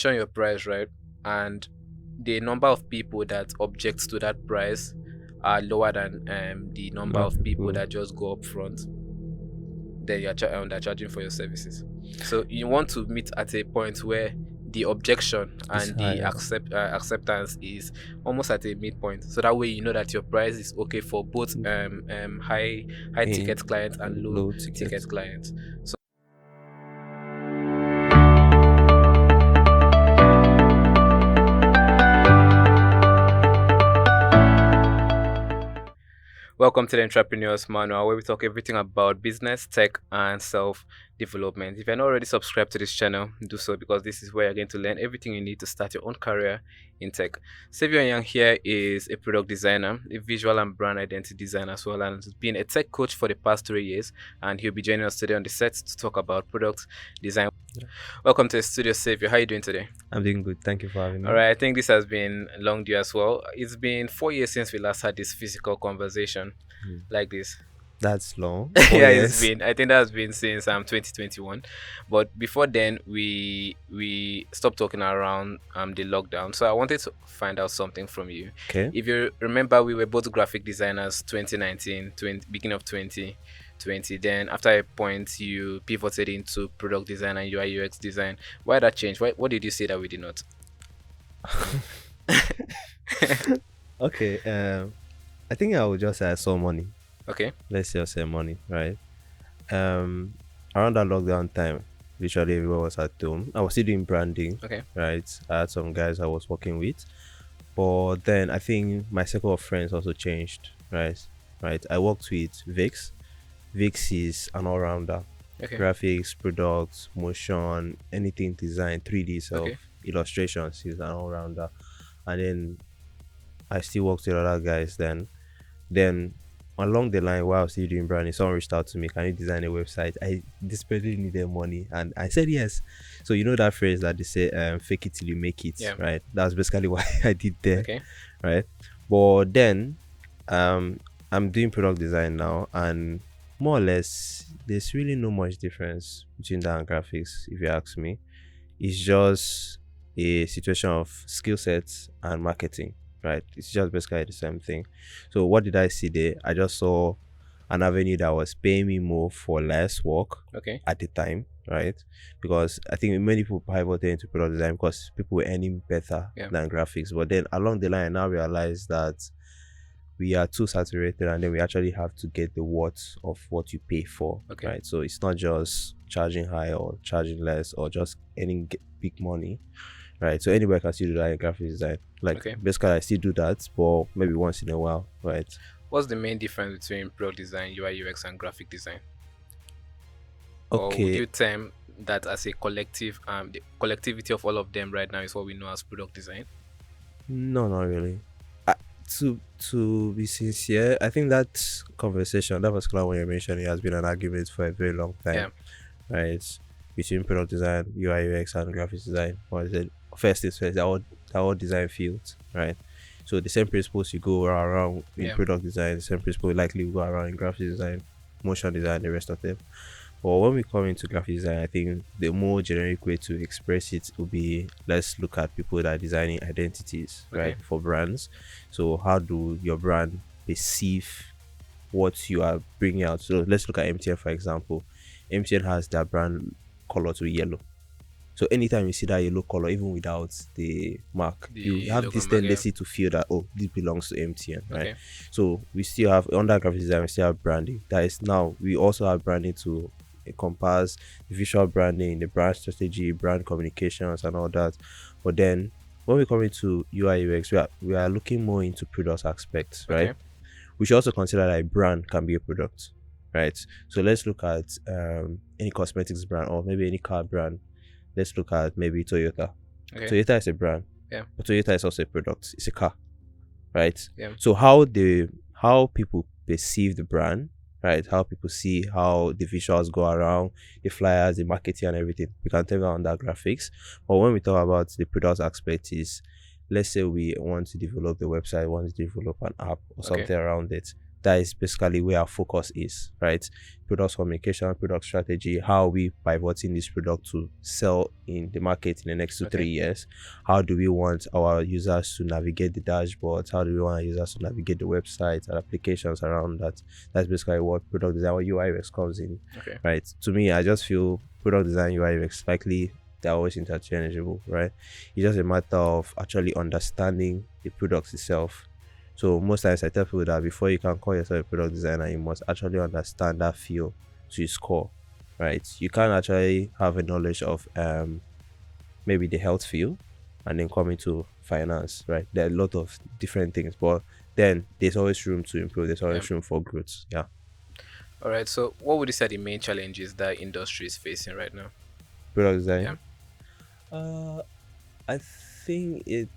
Show your price, right? And the number of people that object to that price are lower than the number Now of people people. that just go up front, then they're charging for your services. So you want to meet at a point where the objection It's and the higher. acceptance is almost at a midpoint. So that way you know that your price is okay for both high In ticket clients and low low tickets. ticket clients. So welcome to the Entrepreneurs Manual, where we talk everything about business, tech, and self development. If you're not already subscribed to this channel, do so because this is where you're going to learn everything you need to start your own career in tech. Saviour Inyang here is a product designer, a visual and brand identity designer as well, and has been a tech coach for the past 3 years. And he'll be joining us today on the set to talk about product design. Yeah. Welcome to the studio, Saviour. How are you doing today? I'm doing good. Thank you for having All me. right, I think this has been long due as well. It's been 4 years since we last had this physical conversation Mm. like this. That's long. Four Yeah, it's years. been. I think that's been since 2021, but before then we stopped talking around the lockdown. So I wanted to find out something from you. Okay. If you remember, we were both graphic designers 2019, beginning of 2020. Then after a point, you pivoted into product design and UI UX design. Why that change? What did you say that we did not? Okay. I think I would just say I saw money. Okay. Let's just say money, right? Um, Around that lockdown time, literally everyone was at home. I was still doing branding, Okay. right? I had some guys I was working with, but then I think my circle of friends also changed, right? Right. I worked with Vix. Vix is an all-rounder. Okay. Graphics, products, motion, anything design, 3D self, Okay. illustrations. He's an all-rounder. And then I still worked with other guys then along the line while I was still doing branding, someone reached out to me, can you design a website? I desperately needed money and I said yes. So you know that phrase that they say, fake it till you make it, Yeah. right? That's basically what I did there, Okay. right? But then um I'm doing product design now, and more or less there's really no much difference between that and graphics, if you ask me. It's just a situation of skill sets and marketing, right? It's just basically the same thing. So what did I see there? I just saw an avenue that was paying me more for less work Okay. at the time, right? Because I think many people pivoted into product design because people were earning better Yeah. than graphics. But then along the line, I now realize that we are too saturated, and then we actually have to get the worth of what you pay for, Okay. right? So it's not just charging high or charging less or just earning big money, right? So anywhere can still do that in graphic design. Like Okay. basically I still do that, but maybe once in a while, right? What's the main difference between product design, UI UX, and graphic design? Or would Okay. you term that as a collective? The collectivity of all of them right now is what we know as product design. No, not really. I, to be sincere, I think that conversation, that particular one you mentioned, it has been an argument for a very long time, Yeah. right? Between product design, UI UX, and graphics design. Or is it first is first? They're all design fields, right? So the same principles you go around in Yeah. product design, the same principle likely will go around in graphics design, motion design, the rest of them. But when we come into graphic design, I think the more generic way to express it would be, let's look at people that are designing identities, Okay. right, for brands. So how do your brand perceive what you are bringing out? So let's look at MTN for example. MTN has their brand color to yellow. So anytime you see that yellow color, even without the mark, you The have logo this mag. Yeah. tendency to feel that, oh, this belongs to MTN, right? Okay. So we still have under graphic design, we still have branding. That is now we also have branding to encompass the visual branding, the brand strategy, brand communications, and all that. But then when we come into UI UX, we are looking more into product aspects, right? Okay. We should also consider that a brand can be a product, right? So let's look at any cosmetics brand or maybe any car brand. Let's look at maybe Toyota. Okay. Toyota is a brand, Yeah. but Toyota is also a product. It's a car, right? Yeah. So how people perceive the brand, right? How people see how the visuals go around, the flyers, the marketing, and everything. We can take that on that graphics. But when we talk about the product aspect, is let's say we want to develop the website, want to develop an app or Okay. something around it. that is basically where our focus is, right? Product communication, product strategy, how are we pivoting this product to sell in the market in the next two, Okay. 3 years? How do we want our users to navigate the dashboards? How do we want our users to navigate the websites and applications around that? That's basically what product design or UI UX comes in, Okay. right? To me, I just feel product design, UI UX, likely they're always interchangeable, right? It's just a matter of actually understanding the product itself. So most times I tell people that before you can call yourself a product designer, you must actually understand that field to its core, right? You can't actually have a knowledge of maybe the health field and then come into finance, right? There are a lot of different things, but then there's always room to improve. There's Yeah. always room for growth. Yeah, All right. So, what would you say are the main challenges that industry is facing right now? product Yeah. design. Uh, I think it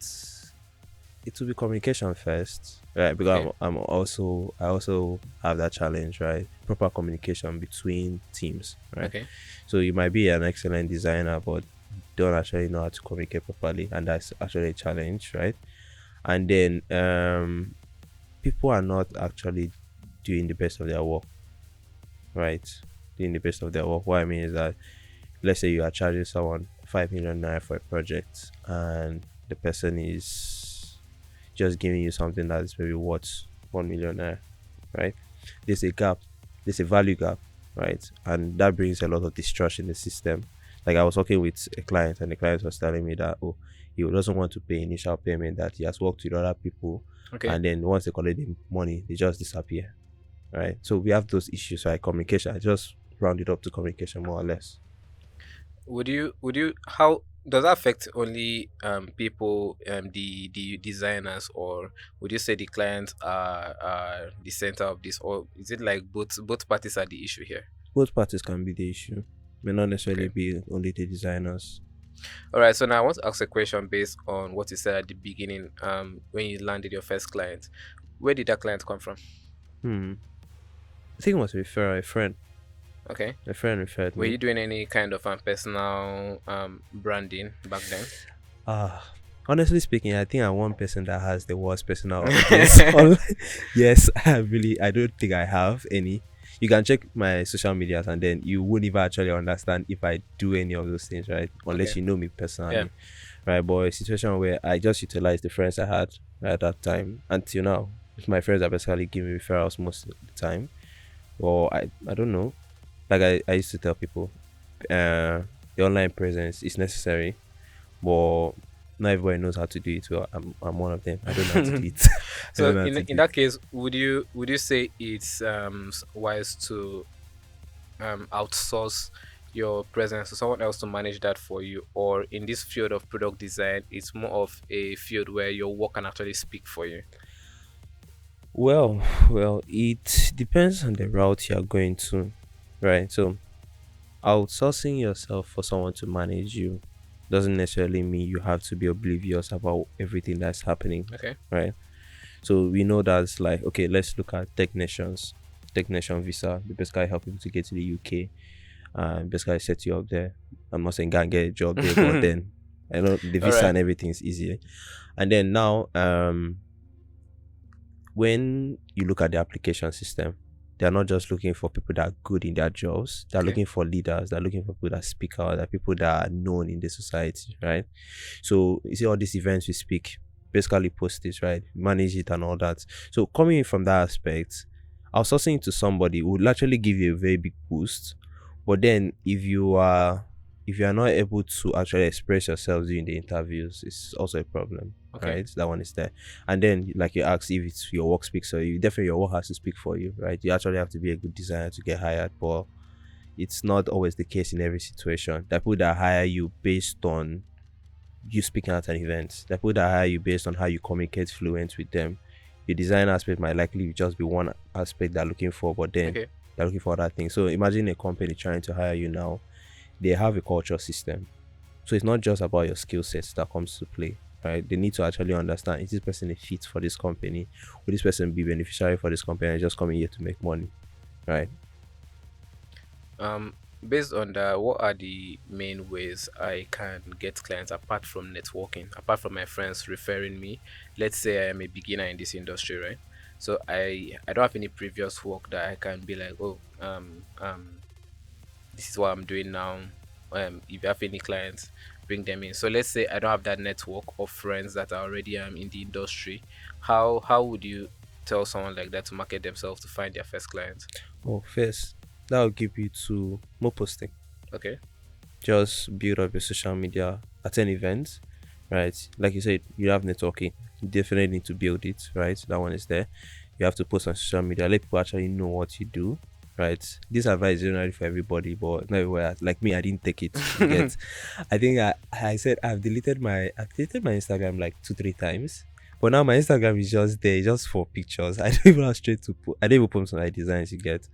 will be communication first, right? Because Okay. I also have that challenge, right? Proper communication between teams, right? Okay. So you might be an excellent designer, but don't actually know how to communicate properly, and that's actually a challenge, right? And then people are not actually doing the best of their work, right? Doing the best of their work. What I mean is that let's say you are charging someone 5 million naira for a project, and the person is just giving you something that is maybe worth 1 million naira, right? There's a gap, there's a value gap, right? And that brings a lot of distrust in the system. Like I was working with a client, and the client was telling me that he doesn't want to pay initial payment, that he has worked with other people, Okay. and then once they collect the money, they just disappear, right? So we have those issues, right? Communication. I just round it up to communication more or less. Would you how does that affect only people, the designers, or would you say the clients are the center of this, or is it like both parties are the issue here? Both parties can be the issue. May not necessarily Okay. be only the designers. All right. So now I want to ask a question based on what you said at the beginning. When you landed your first client, where did that client come from? Hmm. I think it was a friend. Okay. A friend referred Were you me. doing any kind of personal branding back then? Ah, honestly speaking, I think I'm one person that has the worst personal audience online. Yes, I don't think I have any. You can check my social medias, and then you wouldn't even actually understand if I do any of those things, right? Unless Okay. you know me Yeah. personally, right? But a situation where I just utilized the friends I had at that time until now. My friends are basically giving me referrals most of the time. Well, I don't know. Like I used to tell people, the online presence is necessary, but not everybody knows how to do it well. I'm one of them. I don't know how to do it. I don't So know how in to in do it. that case, would you say it's wise to outsource your presence to someone else to manage that for you, or in this field of product design, it's more of a field where your work can actually speak for you? Well, it depends on the route you're going to, right? So outsourcing yourself for someone to manage you doesn't necessarily mean you have to be oblivious about everything that's happening, Okay. right? So we know that's like, okay, let's look at technicians, technician visa. They basically help people to get to the UK and basically set you up there. I'm not saying go and get a job there, but then I know the All visa right. and everything is easier. And then now, when you look at the application system, they're not just looking for people that are good in their jobs. They're Okay. looking for leaders. They're looking for people that speak out. They're people that are known in the society, right? So you see all these events we speak, basically post this, right? Manage it and all that. So coming in from that aspect, outsourcing to somebody would actually give you a very big boost. But then if you are not able to actually express yourself during the interviews, it's also a problem, Okay. right? That one is there. And then, like you asked, if it's your work speaks for you, definitely your work has to speak for you, right? You actually have to be a good designer to get hired, but it's not always the case in every situation. The people that hire you based on you speaking at an event, the people that hire you based on how you communicate fluent with them. Your design aspect might likely just be one aspect they're looking for, but then Okay. they're looking for other things. So imagine a company trying to hire you now. They have a culture system, so it's not just about your skill sets that comes to play, right? They need to actually understand, is this person a fit for this company? Will this person be beneficiary for this company and just coming here to make money, right? Um, Based on that, what are the main ways I can get clients apart from networking, apart from my friends referring me? Let's say I am a beginner in this industry, right? So I don't have any previous work that I can be like, oh, this is what I'm doing now. If you have any clients, bring them in. So let's say I don't have that network of friends that are already in the industry. How would you tell someone like that to market themselves to find their first client? Oh, first, that will give you to more posting. Okay. Just build up your social media, attend events, right? Like you said, you have networking. You definitely need to build it, right? That one is there. You have to post on social media, let people actually know what you do, right? This advice is generally for everybody, but not everywhere. Like me, I didn't take it. You get? I think I said I've deleted my Instagram like 2 3 times. But now my Instagram is just there, just for pictures. I don't even have straight to put. I don't even post on my designs. You get?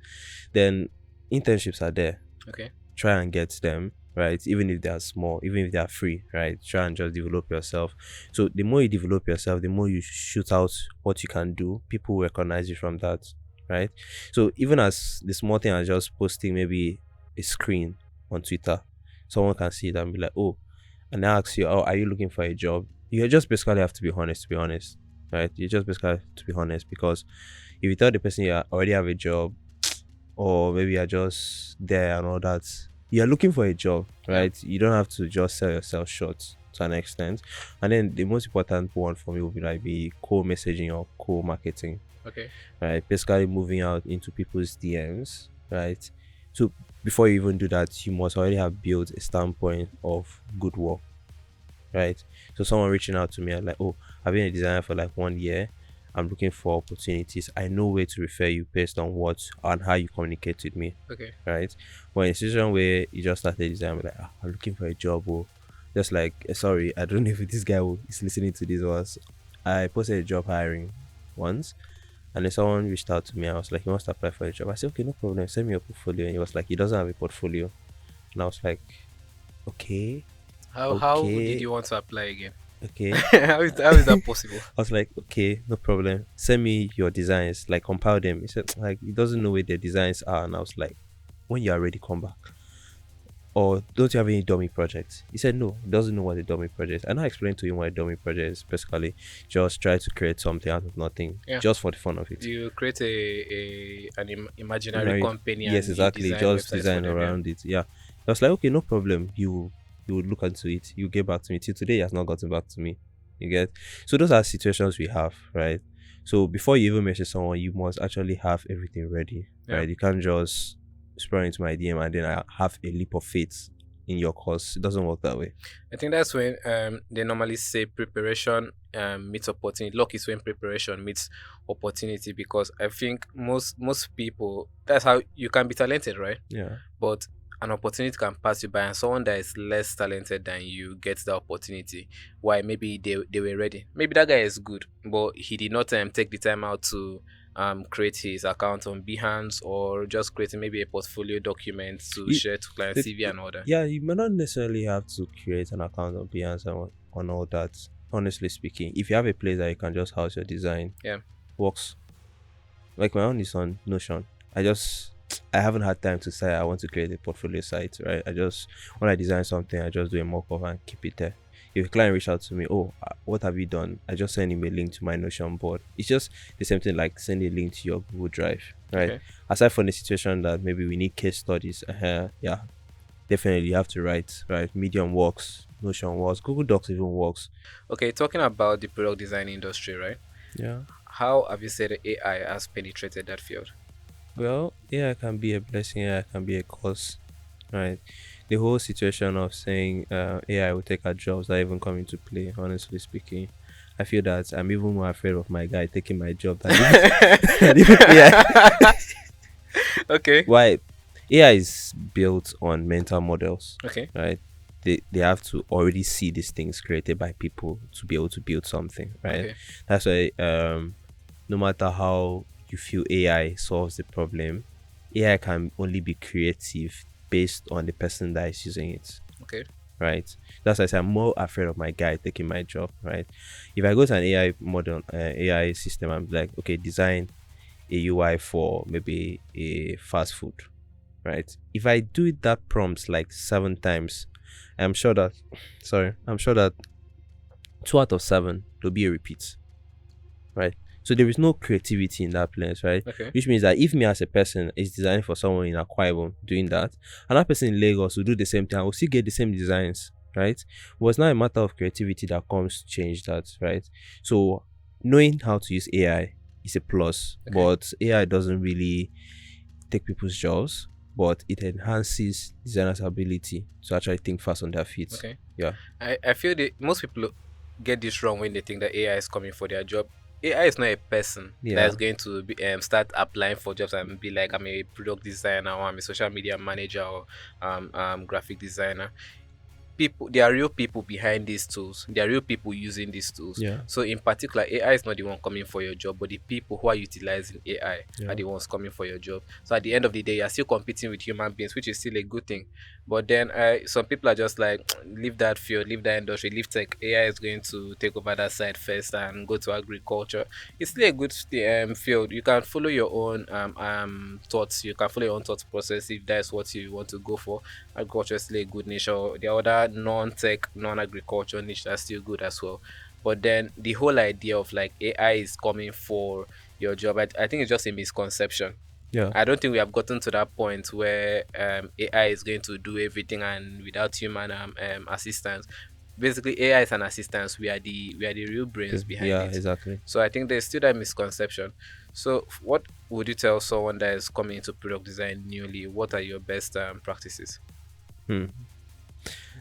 Then internships are there. Okay. Try and get them, right? Even if they are small, even if they are free, right? Try and just develop yourself. So the more you develop yourself, the more you shoot out what you can do, people will recognize you from that, right? So even as the small thing as just posting maybe a screen on Twitter, someone can see it and be like, oh, and I ask you, oh, are you looking for a job? You just basically have to be honest, to be honest, right? You just basically have to be honest, because if you tell the person you already have a job, or maybe you're just there and all that, you're looking for a job, Yeah. right? You don't have to just sell yourself short to an extent. And then the most important one for me will be like the co-messaging or co-marketing, Okay. right? Basically moving out into people's DMs, right? So before you even do that, you must already have built a standpoint of good work, right? So someone reaching out to me and like, oh, I've been a designer for like 1 year. I'm looking for opportunities. I know where to refer you based on what and how you communicate with me, Okay. right? But in a situation where you just started design, like, I'm looking for a job, or just like, sorry, I don't know if this guy is listening to this was. I posted a job hiring once, and then someone reached out to me. I was like, he wants to apply for a job. I said, okay, no problem. Send me your portfolio. And he was like, he doesn't have a portfolio. And I was like, okay, How did okay, you want to apply again? okay. How is that possible? I was like, okay, no problem. Send me your designs, like compile them. He said, like, he doesn't know where the designs are. And I was like, when you are ready, come back. Or don't you have any dummy projects? He said, no, he doesn't know what a dummy project is. And I explained to him what a dummy project is. Basically, just try to create something out of nothing, Yeah. just for the fun of it. You create an imaginary Married. company Yes, and you exactly. design Just websites for design them. Yeah. around it. Yeah. I was like, okay, no problem. You would look into it. You get back to me. Till today, he has not gotten back to me. You get. So those are situations we have, right? So before you even message someone, you must actually have everything ready, Yeah. right? You can't just sprawl into my DM and then I have a leap of faith in your course. It doesn't work that way. I think that's when they normally say preparation meets opportunity. Luck is when preparation meets opportunity, because I think most people, that's how you can be talented, right? Yeah. But an opportunity can pass you by, and someone that is less talented than you gets the opportunity. Why? Maybe they were ready. Maybe that guy is good, but he did not take the time out to create his account on Behance, or just creating maybe a portfolio document to You, share to client CV and all that. yeah, you may not necessarily have to create an account on Behance and on all that. Honestly speaking, if you have a place that you can just house your design, Yeah. works. Like my own is on Notion. I just I haven't had time to say I want to create a portfolio site, right? I just when I design something, I just do a mock-up and keep it there. If a client reach out to me, oh, what have you done? I just send him a link to my Notion board. It's just the same thing like sending a link to your Google Drive, right? Okay. Aside from the situation that maybe we need case studies, yeah, definitely you have to write, right? Medium works, Notion works, Google Docs even works. Okay, talking about the product design industry, right? Yeah. How have you said AI has penetrated that field? Well, yeah, it can be a blessing, yeah, it can be a curse, right? The whole situation of saying AI will take our jobs that even come into play, honestly speaking. I feel that I'm even more afraid of my guy taking my job than even, than even AI. Okay. Why? AI is built on mental models, Okay. right? They have to already see these things created by people to be able to build something, right? Okay. That's why no matter how you feel AI solves the problem, AI can only be creative based on the person that is using it, Okay. right? That's why I say I'm more afraid of my guy taking my job, right? If I go to an AI model, AI system, I'm like, okay, design a UI for maybe a fast food, right? If I do it that prompts like 7 times, I'm sure that, sorry, I'm sure that 2 out of 7 will be a repeat, right? So there is no creativity in that place, right? Okay. Which means that if me as a person is designing for someone in Akwa Ibom doing that, another person in Lagos will do the same thing, I will still get the same designs, right? But it's not a matter of creativity that comes to change that, right? So knowing how to use AI is a plus, Okay. but AI doesn't really take people's jobs, but it enhances designers' ability to actually think fast on their feet. Okay. Yeah. I feel that most people get this wrong when they think that AI is coming for their job. AI is not a person that Yeah. is going to start applying for jobs and be like, I'm a product designer or I'm a social media manager or graphic designer. People, there are real people behind these tools, there are real people using these tools. Yeah. So in particular, AI is not the one coming for your job, but the people who are utilizing AI are Yeah. the ones coming for your job. So at the end of the day, you're still competing with human beings, which is still a good thing. But then some people are just like, leave that field, leave that industry, leave tech. AI is going to take over that side first and go to agriculture. It's still a good field. You can follow your own thoughts, you can follow your own thought process if that's what you want to go for. Agriculture is still a good niche, or the other non-tech, non-agriculture niche that's still good as well. But then the whole idea of like AI is coming for your job, I think it's just a misconception. Yeah. I don't think we have gotten to that point where AI is going to do everything and without human assistance. Basically, AI is an assistance. We are the real brains Okay. behind Yeah, it. exactly. So I think there's still that misconception. So what would you tell someone that is coming into product design newly? What are your best practices? Hmm.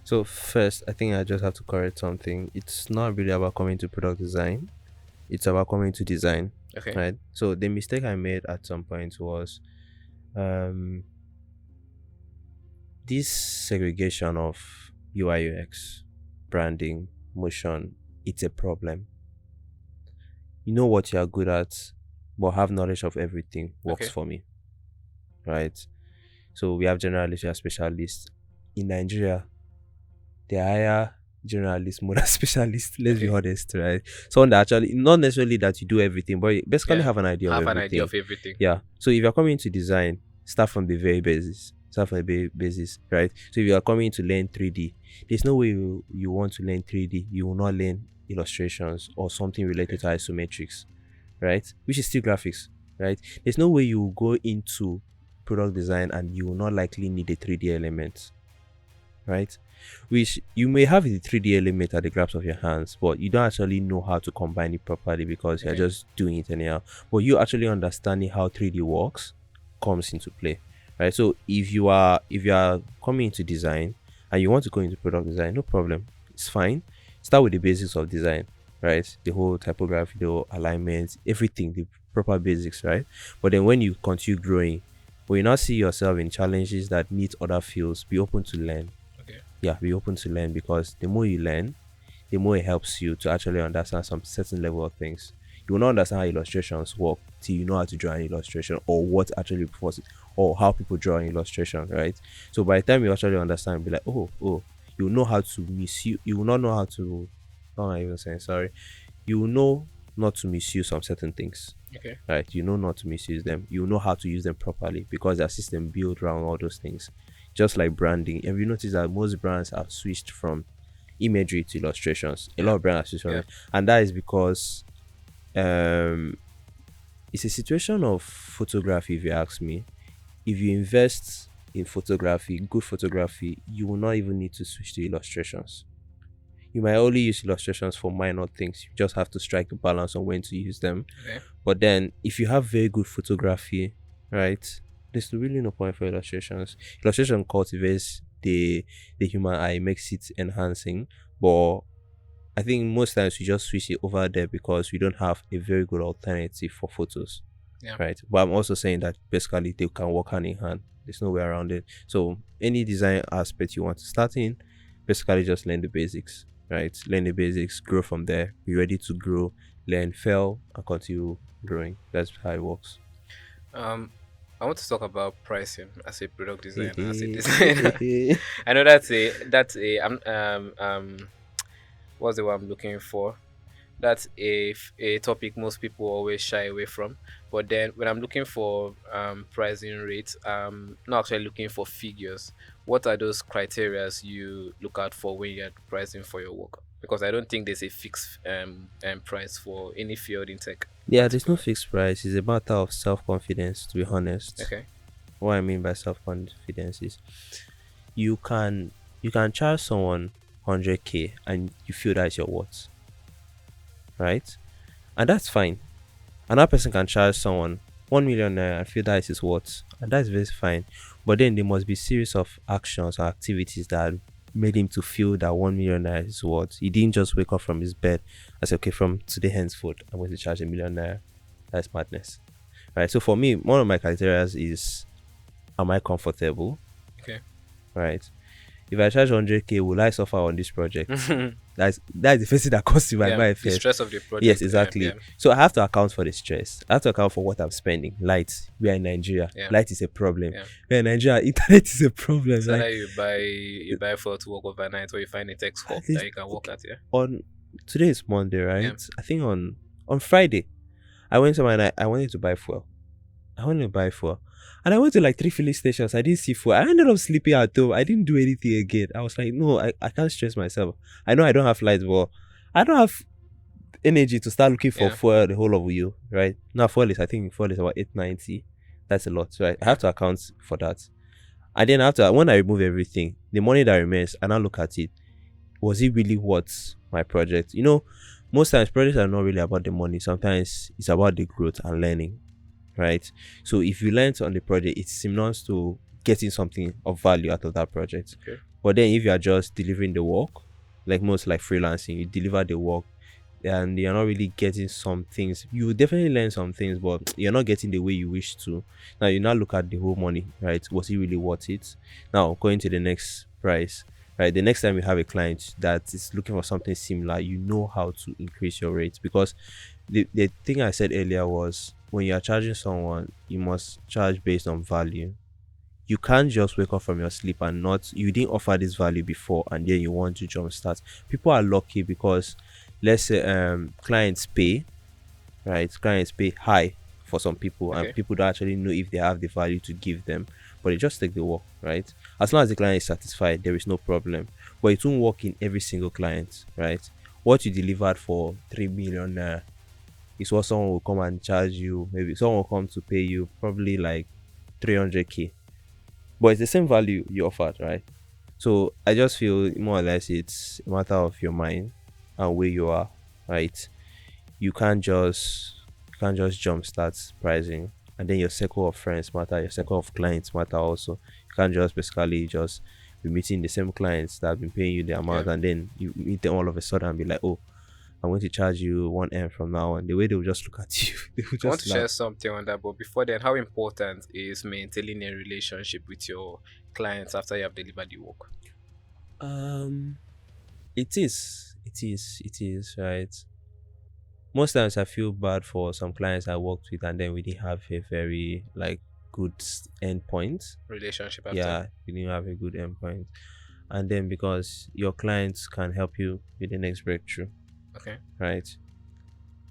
So first, I think I just have to correct something. It's not really about coming to product design. It's about coming to design, Okay. right? So the mistake I made at some point was um this segregation of UI UX, branding, motion. It's a problem. You know what you are good at, but have knowledge of everything works Okay. for me, right? So we have generalists, we have specialists. In Nigeria, they hire generalists more than specialists. Let's be Okay. honest, right? Someone that actually, not necessarily that you do everything, but you basically Yeah. have an idea of Have an idea everything. of everything. Yeah. So if you're coming to design, start from the very basis. Start from the basis, right? So if you are coming to learn 3D, there's no way you want to learn 3D. You will not learn illustrations or something related Okay. to isometrics, right? Which is still graphics, right? There's no way you will go into product design and you will not likely need a 3D element, right? Which you may have the 3D element at the grasp of your hands, but you don't actually know how to combine it properly because you're Okay. just doing it anyhow. But you actually understanding how 3D works comes into play, right? So if you are coming into design and you want to go into product design, no problem, it's fine. Start with the basics of design, right? The whole typography, the whole alignment, everything, the proper basics, right? But then when you continue growing, when you now see yourself in challenges that need other fields, be open to learn. Okay. Yeah, be open to learn because the more you learn, the more it helps you to actually understand some certain level of things. You will not understand how illustrations work till you know how to draw an illustration or what actually forces or how people draw an illustration, right? So by the time you actually understand, be like, oh, you know how to misuse. You will not know how to. What am I even saying? Sorry. You will know not to misuse some certain things, Okay. right? You know not to misuse them. You know how to use them properly because their system built around all those things. Just like branding, have you noticed that most brands have switched from imagery to illustrations? A Yeah. lot of brands have switched from Yeah. it, and that is because um, it's a situation of photography. If you ask me, if you invest in photography, good photography, you will not even need to switch to illustrations. You might only use illustrations for minor things. You just have to strike a balance on when to use them. Okay. But then, if you have very good photography, right, there's really no point for illustrations. Illustration cultivates the human eye, makes it enhancing. But I think most times we just switch it over there because we don't have a very good alternative for photos, Yeah. right? But I'm also saying that basically they can work hand in hand. There's no way around it. So any design aspect you want to start in, basically just learn the basics, right? Learn the basics, grow from there, be ready to grow, learn, fail, and continue growing. That's how it works. Um, I want to talk about pricing as a product designer, as a designer. Yeah. I know that's a what's the word I'm looking for? That's a topic most people always shy away from. But then when I'm looking for pricing rates, I'm not actually looking for figures. What are those criterias you look out for when you're pricing for your work? Because I don't think there's a fixed price for any field in tech in Yeah, there's no particular. fixed price. It's a matter of self confidence, to be honest. Okay. What I mean by self confidence is you can you can charge someone 100k and you feel that's your worth, right? And that's fine. Another person can charge someone 1 million naira and feel that is his worth, and that's very fine. But then there must be series of actions or activities that made him to feel that 1 million naira is worth. He didn't just wake up from his bed and say, okay, from today henceforth, I'm going to charge 1 million naira. That's madness. Right. So for me, one of my criteria is, am I comfortable? Okay. Right. If I charge 100k, will I suffer on this project? That's the first thing that comes to my Yeah, mind the first. stress of the Yes, project. Yeah. exactly. So I have to account for the stress. I have to account for what I'm spending. Light. We are in Nigeria. Yeah. Light is a problem. Yeah. We are in Nigeria. Internet is a problem. So Like that you buy for to work overnight, or you find a tech hub at least that you can work okay. at. Yeah. On today is Monday, Yeah. right? I think on Friday, I went somewhere and I wanted to buy fuel. I wanted to buy fuel. And I went to like three filling stations. I didn't see fuel. I ended up sleeping at home. I didn't do anything again. I was like, no, I can't stress myself. I know I don't have lights, but I don't have energy to start looking for Yeah. fuel the whole of you, right? Now I think fuel is about 890. That's a lot, right? I Yeah. have to account for that. And then after when I remove everything, the money that remains, and I look at it, was it really worth my project? Most times projects are not really about the money. Sometimes it's about the growth and learning, right? So if you learn on the project, it's similar to getting something of value out of that project. Okay. But then if you are just delivering the work, like most like freelancing, you deliver the work and you're not really getting some things. You will definitely learn some things, but you're not getting the way you wish to. Now you now look at the whole money, right? Was it really worth it? Now going to the next price, right? The next time you have a client that is looking for something similar, you know how to increase your rate, because the thing I said earlier was, when you are charging someone, you must charge based on value. You can't just wake up from your sleep and not, you didn't offer this value before and then you want to jumpstart. People are lucky because, let's say, clients pay, right? Clients pay high for some people, and Okay. people don't actually know if they have the value to give them, but they just take the work, right? As long as the client is satisfied, there is no problem. But it won't work in every single client, right? What you delivered for 3 million is what someone will come and charge you. Maybe someone will come to pay you probably like 300k, but it's the same value you offered, right? So I just feel more or less it's a matter of your mind and where you are, right? You can't just jumpstart pricing, and then your circle of friends matter, your circle of clients matter also. You can't just basically just be meeting the same clients that have been paying you the Yeah. amount, and then you meet them all of a sudden and be like, oh, I'm going to charge you 1M from now on. The way they will just look at you, they will I want just to laugh. share something on that, but before then, how important is maintaining a relationship with your clients after you have delivered the work? Um, it is right. Most times I feel bad for some clients I worked with and then we didn't have a very like good end point. Relationship after. Yeah, we didn't have a good end point. And then because your clients can help you with the next breakthrough, Okay. right?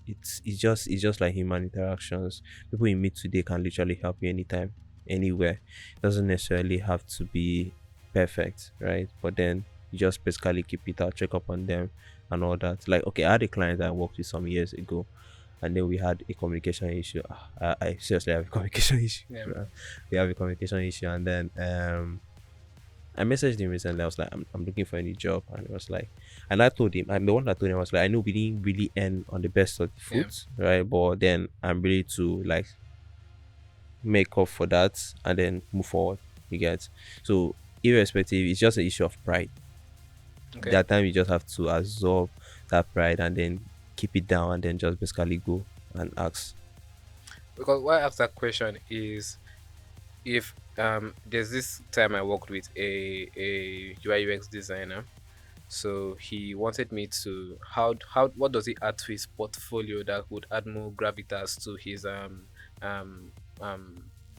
It's just like human interactions. People you meet today can literally help you anytime, anywhere. It doesn't necessarily have to be perfect, right? But then you just basically keep it out, check up on them and all that. Like, okay, I had a client that I worked with some years ago, and then we had a communication issue. I seriously have a communication issue. Yeah. We have a communication issue, and then I messaged him recently. I was like, I'm looking for a new job. And it was like, and I told him, and the one that told him was like, I know we didn't really end on the best of the Yeah. foot, right? But then I'm ready to like make up for that and then move forward. You get? So, irrespective, it's just an issue of pride. Okay. That time you just have to absorb that pride and then keep it down and then just basically go and ask. Because why I asked that question is, if there's this time I worked with a UI UX designer. So he wanted me to, how what does he add to his portfolio that would add more gravitas to his um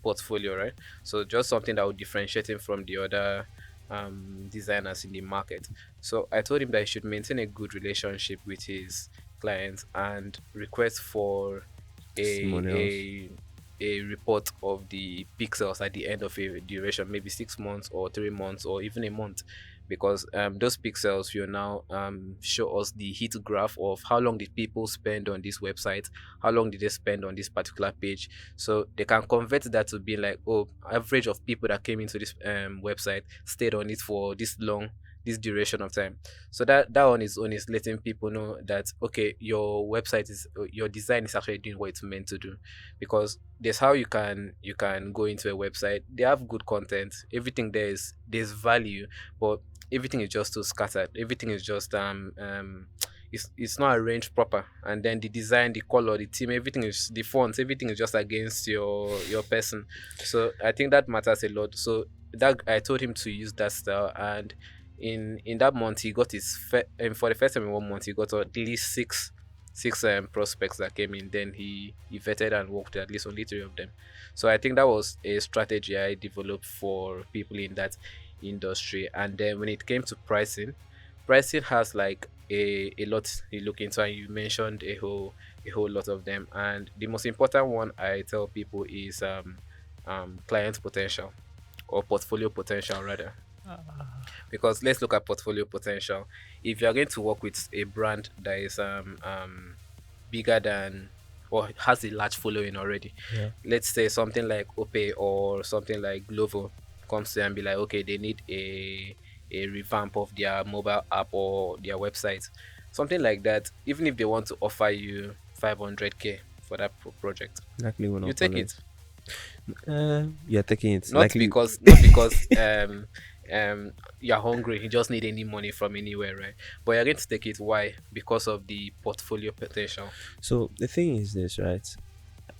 portfolio, right? So just something that would differentiate him from the other designers in the market. So I told him that he should maintain a good relationship with his clients and request for a Testimonials. a a report of the pixels at the end of a duration, maybe 6 months or 3 months or even a month, because those pixels will now show us the hit graph of how long did people spend on this website, how long did they spend on this particular page. So they can convert that to be like, oh, average of people that came into this website stayed on it for this long, this duration of time. So that on its own is letting people know that, okay, your website is, your design is actually doing what it's meant to do. Because there's how you can go into a website, they have good content, everything there is, there's value, but everything is just too scattered, everything is just it's not arranged proper, and then the design, the color, the theme, everything is, the fonts, everything is just against your person. So I think that matters a lot. So that, I told him to use that style, and in that month he got for the first time in 1 month he got at least six prospects that came in. Then he vetted and worked with at least only three of them. So I think that was a strategy I developed for people in that industry. And then when it came to pricing has like a lot you look into, and you mentioned a whole lot of them. And the most important one I tell people is client potential, or portfolio potential rather. Because let's look at portfolio potential. If you are going to work with a brand that is bigger than, or has a large following already, Yeah. let's say something like Ope or something like Glovo comes to you and be like, okay, they need a revamp of their mobile app or their website, something like that. Even if they want to offer you 500K for that project, Likely will you not take collect. it. You're taking it. Not Likely. because not because you're hungry, you just need any money from anywhere, right? But you're going to take it. Why? Because of the portfolio potential. So the thing is this, right?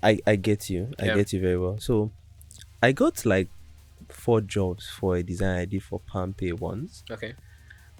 I get you. I Yeah. get you very well. So I got like 4 jobs for a design I did for Palmpay once. Okay.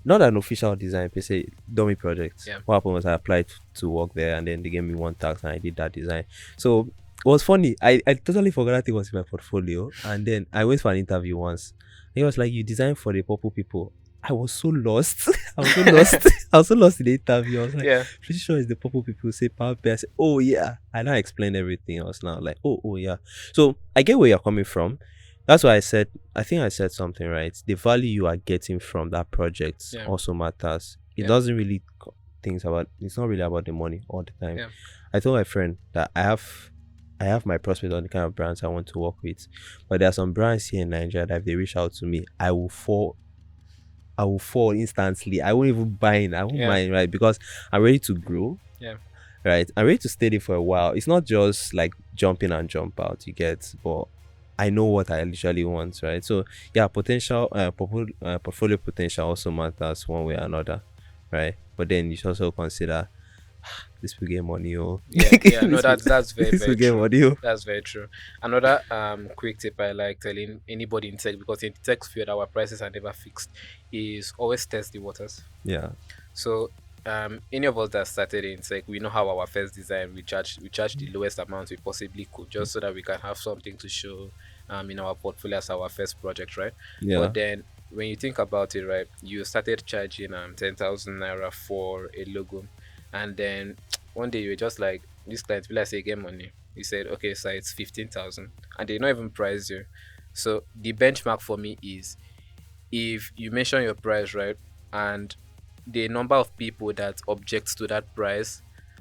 Not an official design per se, dummy project. Yeah. What happened was I applied to work there, and then they gave me one task and I did that design. So it was funny. I totally forgot that it was in my portfolio. And then I went for an interview once. He was like, "You design for the purple people." I was so lost. I was so lost. I was so lost in the interview. I was like, Yeah. pretty sure it's the purple people say power pay. I said, oh yeah. I now explained everything. I was now like, oh yeah. So I get where you're coming from. That's why I said, I think I said something right. The value you are getting from that project Yeah. also matters. It Yeah. doesn't really things about, it's not really about the money all the time. Yeah. I told my friend that I have my prospect on the kind of brands I want to work with. But there are some brands here in Nigeria that if they reach out to me, I will fall instantly. I won't even buy in. I won't Yeah. mind, right? Because I'm ready to grow, Yeah. right? I'm ready to stay there for a while. It's not just like jump in and jump out, you get, but I know what I literally want, right? So yeah, portfolio potential also matters one way or another, right? But then you should also consider this will get money, oh. Yeah. Yeah. No, this will, that's very, this very will get true. money, oh. That's very true. Another quick tip I like telling anybody in tech, because in tech field our prices are never fixed, is always test the waters. Yeah, So any of us that started in tech, we know how our first design, we charge the lowest amount we possibly could, just so that we can have something to show in our portfolio as our first project, right? yeah, But then when you think about it, right, you started charging 10,000 naira for a logo, and then one day you were just like, this client will I say get money. You said, okay, so it's 15,000, and they not even price you. So the benchmark for me is, if you mention your price, right, and the number of people that object to that price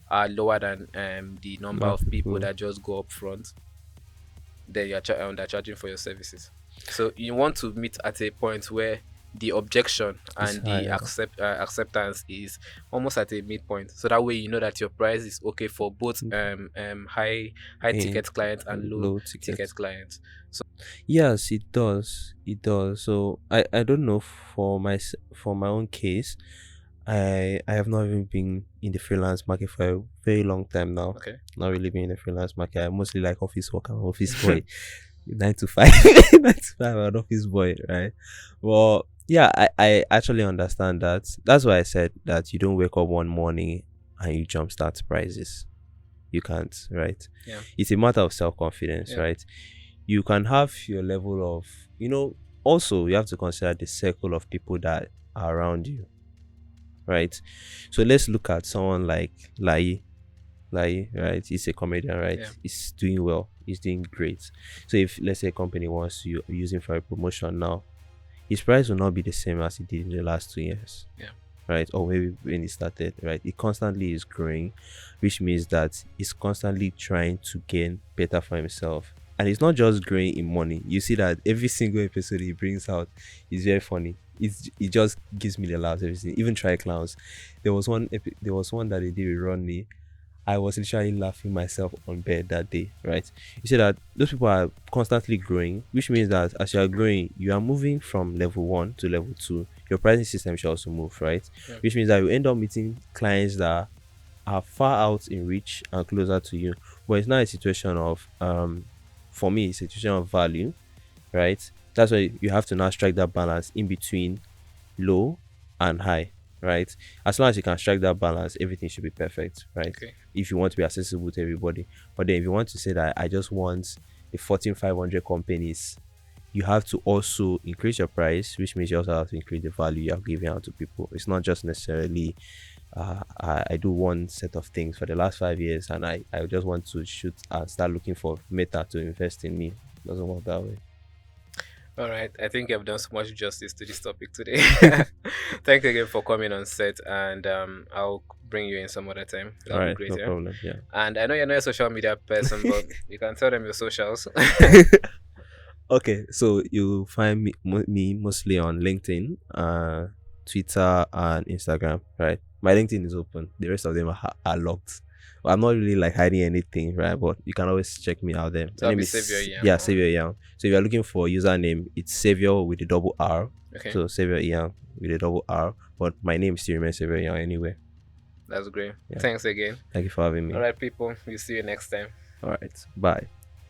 are lower than the number not of people people. that just go up front, then you're undercharging for your services. So you want to meet at a point where the objection It's and the higher. acceptance is almost at a midpoint. So that way you know that your price is okay for both high In ticket clients and low low tickets. ticket clients. Yes, it does. It does. So I don't know for my own case. I have not even been in the freelance market for a very long time now. Okay. Not really been in the freelance market. I mostly like office work. I'm an office boy. 9 to 5. 9 to 5, I'm an office boy, right? Well, yeah, I actually understand that. That's why I said that you don't wake up one morning and you jumpstart prices. You can't, right? Yeah. It's a matter of self-confidence, Yeah. right? You can have your level of, also you have to consider the circle of people that are around you, right? So let's look at someone like Lai, right? He's a comedian, right? Yeah. He's doing well, he's doing great. So if let's say a company wants to use him for a promotion now, his price will not be the same as it did in the last 2 years, Yeah. right? Or maybe when it started, right? It constantly is growing, which means that he's constantly trying to gain better for himself. And it's not just growing in money. You see that every single episode he brings out is very funny. It just gives me the laughs. Everything, even try clowns. There was one that he did with Rodney. I was literally laughing myself on bed that day, right? You see that those people are constantly growing, which means that as you are growing, you are moving from level one to level two. Your pricing system should also move, right? Yeah. Which means that you end up meeting clients that are far out in reach and closer to you. But it's not a situation of for me, it's a situation of value, right? That's why you have to now strike that balance in between low and high, right? As long as you can strike that balance, everything should be perfect, right? Okay. If you want to be accessible to everybody. But then if you want to say that I just want the 14,500 companies, you have to also increase your price, which means you also have to increase the value you're giving out to people. It's not just necessarily I do one set of things for the last 5 years and I just want to shoot and start looking for meta to invest in me. It doesn't work that way. All right. I think I've done so much justice to this topic today. Thanks again for coming on set, and I'll bring you in some other time. All That'll be right, great, no yeah. problem. Yeah. And I know you're not a social media person, but you can tell them your socials. Okay, so you find me mostly on LinkedIn, Twitter, and Instagram. Right, my LinkedIn is open. The rest of them are locked. Well, I'm not really like hiding anything, right? But you can always check me out there. So My I'll name be Saviour is Inyang. Saviour Young. So if you're looking for a username, it's Savior with a double R. Okay, So Saviour Young with a double R. But my name still remains Savior Young anyway. that's great. Yeah. Thanks again. Thank you for having All me. right, people. We'll see you next time. All right. Bye.